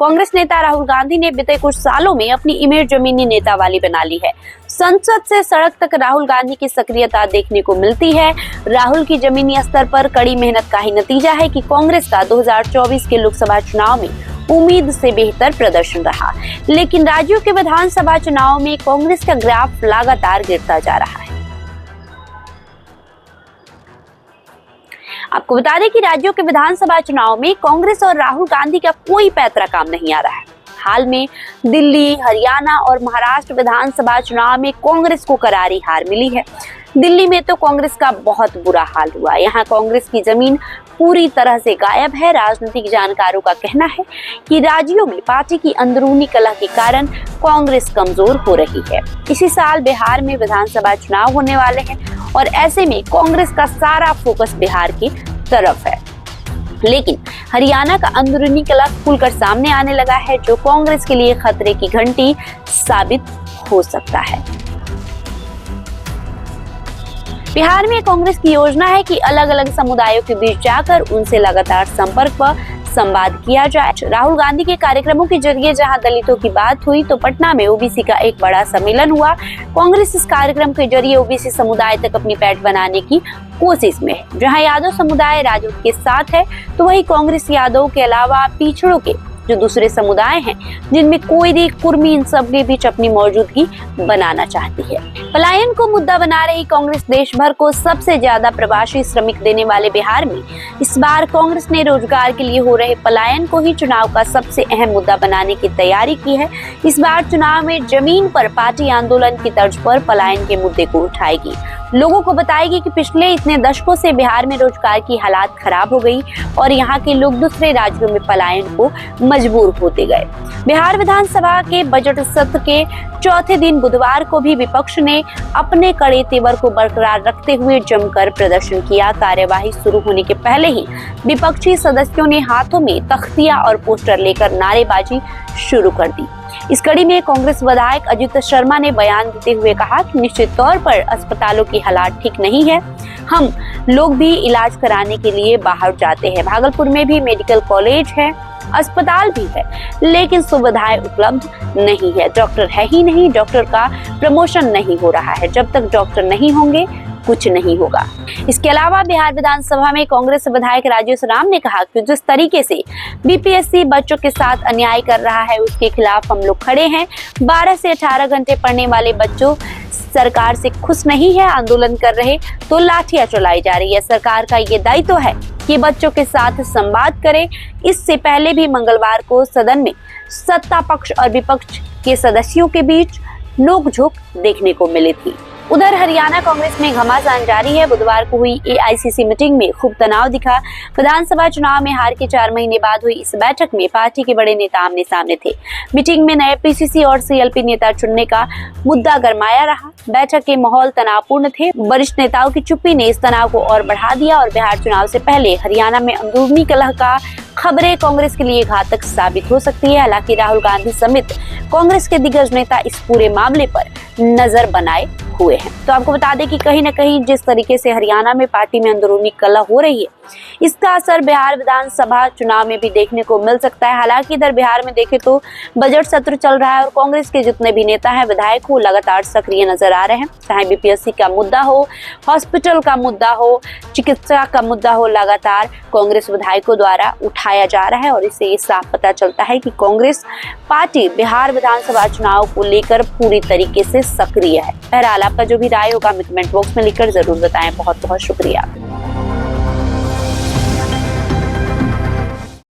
कांग्रेस नेता राहुल गांधी ने बीते कुछ सालों में अपनी इमेज जमीनी नेता वाली बना ली है। संसद से सड़क तक राहुल गांधी की सक्रियता देखने को मिलती है। राहुल की जमीनी स्तर पर कड़ी मेहनत का ही नतीजा है कि कांग्रेस का 2024 के लोकसभा चुनाव में उम्मीद से बेहतर प्रदर्शन रहा, लेकिन राज्यों के विधानसभा चुनाव में कांग्रेस का ग्राफ लगातार गिरता जा रहा है। आपको बता दें कि राज्यों के विधानसभा चुनाव में कांग्रेस और राहुल गांधी का कोई पैतरा काम नहीं आ रहा है। हाल में दिल्ली, हरियाणा और महाराष्ट्र विधानसभा चुनाव में कांग्रेस को करारी हार मिली है। दिल्ली में तो कांग्रेस का बहुत बुरा हाल हुआ। यहाँ कांग्रेस की जमीन पूरी तरह से गायब है। राजनीतिक जानकारों का कहना है कि राज्यों में पार्टी की अंदरूनी कलह के कारण कांग्रेस कमजोर हो रही है। इसी साल बिहार में विधानसभा चुनाव होने वाले हैं और ऐसे में कांग्रेस का सारा फोकस बिहार की तरफ है। लेकिन हरियाणा का अंदरूनी कलह खुलकर सामने आने लगा है, जो कांग्रेस के लिए खतरे की घंटी साबित हो सकता है। बिहार में कांग्रेस की योजना है कि अलग अलग समुदायों के बीच जाकर उनसे लगातार संपर्क व संवाद किया जाए। राहुल गांधी के कार्यक्रमों के जरिए जहां दलितों की बात हुई, तो पटना में ओबीसी का एक बड़ा सम्मेलन हुआ। कांग्रेस इस कार्यक्रम के जरिए ओबीसी समुदाय तक अपनी पैठ बनाने की कोशिश में है। जहां यादव समुदाय राजद के साथ है, तो वही कांग्रेस यादव के अलावा पिछड़ों के जो दूसरे समुदाय हैं, जिनमें कोयरी, कुर्मी, इन सब के बीच अपनी मौजूदगी बनाना चाहती है। पलायन को मुद्दा बना रही कांग्रेस देश भर को सबसे ज्यादा प्रवासी श्रमिक देने वाले बिहार में इस बार कांग्रेस ने रोजगार के लिए हो रहे पलायन को ही चुनाव का सबसे अहम मुद्दा बनाने की तैयारी की है। इस बार चुनाव में जमीन पर पार्टी आंदोलन की तर्ज पर पलायन के मुद्दे को उठाएगी। लोगों को बताएगी कि पिछले इतने दशकों से बिहार में रोजगार की हालात खराब हो गई और यहाँ के लोग दूसरे राज्यों में पलायन को मजबूर होते गए। बिहार विधानसभा के बजट सत्र के चौथे दिन बुधवार को भी विपक्ष ने अपने कड़े तेवर को बरकरार रखते हुए जमकर प्रदर्शन किया। कार्यवाही शुरू होने के पहले ही विपक्षी सदस्यों ने हाथों में तख्तियां और पोस्टर लेकर नारेबाजी शुरू कर दी। इस कड़ी में कांग्रेस विधायक अजित शर्मा ने बयान देते हुए कहा कि निश्चित तौर पर अस्पतालों की हालात ठीक नहीं है। हम लोग भी इलाज कराने के लिए बाहर जाते हैं। भागलपुर में भी मेडिकल कॉलेज है, अस्पताल भी है, लेकिन सुविधाएं उपलब्ध नहीं है। डॉक्टर है ही नहीं, डॉक्टर का प्रमोशन नहीं हो रहा है। जब तक डॉक्टर नहीं होंगे कुछ नहीं होगा। इसके अलावा बिहार विधानसभा में कांग्रेस विधायक राजेश राम ने कहा कि जिस तरीके से बीपीएससी बच्चों के साथ अन्याय कर रहा है, उसके खिलाफ हम लोग खड़े हैं। 12 से 18 घंटे पढ़ने वाले बच्चों सरकार से खुश नहीं है, आंदोलन कर रहे तो लाठियां चलाई जा रही है। सरकार का ये दायित्व है कि बच्चों के साथ संवाद करे। इससे पहले भी मंगलवार को सदन में सत्ता पक्ष और विपक्ष के सदस्यों के बीच नोकझोंक देखने को मिली थी। उधर हरियाणा कांग्रेस में घमासान जारी है। बुधवार को हुई एआईसीसी मीटिंग में खूब तनाव दिखा। विधानसभा चुनाव में हार के 4 महीने बाद हुई इस बैठक में पार्टी के बड़े नेता आमने सामने थे। मीटिंग में नए पीसीसी और सीएलपी नेता चुनने का मुद्दा गरमाया रहा। बैठक के माहौल तनावपूर्ण थे। वरिष्ठ नेताओं की चुप्पी ने इस तनाव को और बढ़ा दिया और बिहार चुनाव से पहले हरियाणा में अंदरूनी कलह का खबरें कांग्रेस के लिए घातक साबित हो सकती है। हालांकि राहुल गांधी समेत कांग्रेस के दिग्गज नेता इस पूरे मामले पर नजर बनाए हुए हैं। तो आपको बता दें कि कहीं न कहीं जिस तरीके से हरियाणा में पार्टी में अंदरूनी कलह हो रही है, इसका असर बिहार विधानसभा चुनाव में भी देखने को मिल सकता है। हालांकि इधर बिहार में देखें तो बजट सत्र चल रहा है और कांग्रेस के जितने भी नेता हैं, विधायक हो, लगातार सक्रिय नजर आ रहे हैं। चाहे बीपीएससी का मुद्दा हो, हॉस्पिटल का मुद्दा हो, चिकित्सा का मुद्दा हो, लगातार कांग्रेस विधायकों द्वारा उठाया जा रहा है और इससे ये साफ पता चलता है कि कांग्रेस पार्टी बिहार विधानसभा चुनाव को लेकर पूरी तरीके से सक्रिय है। बहरहाल आपका जो भी राय होगा हमें कमेंट बॉक्स में लिखकर जरूर बताएं। बहुत बहुत शुक्रिया।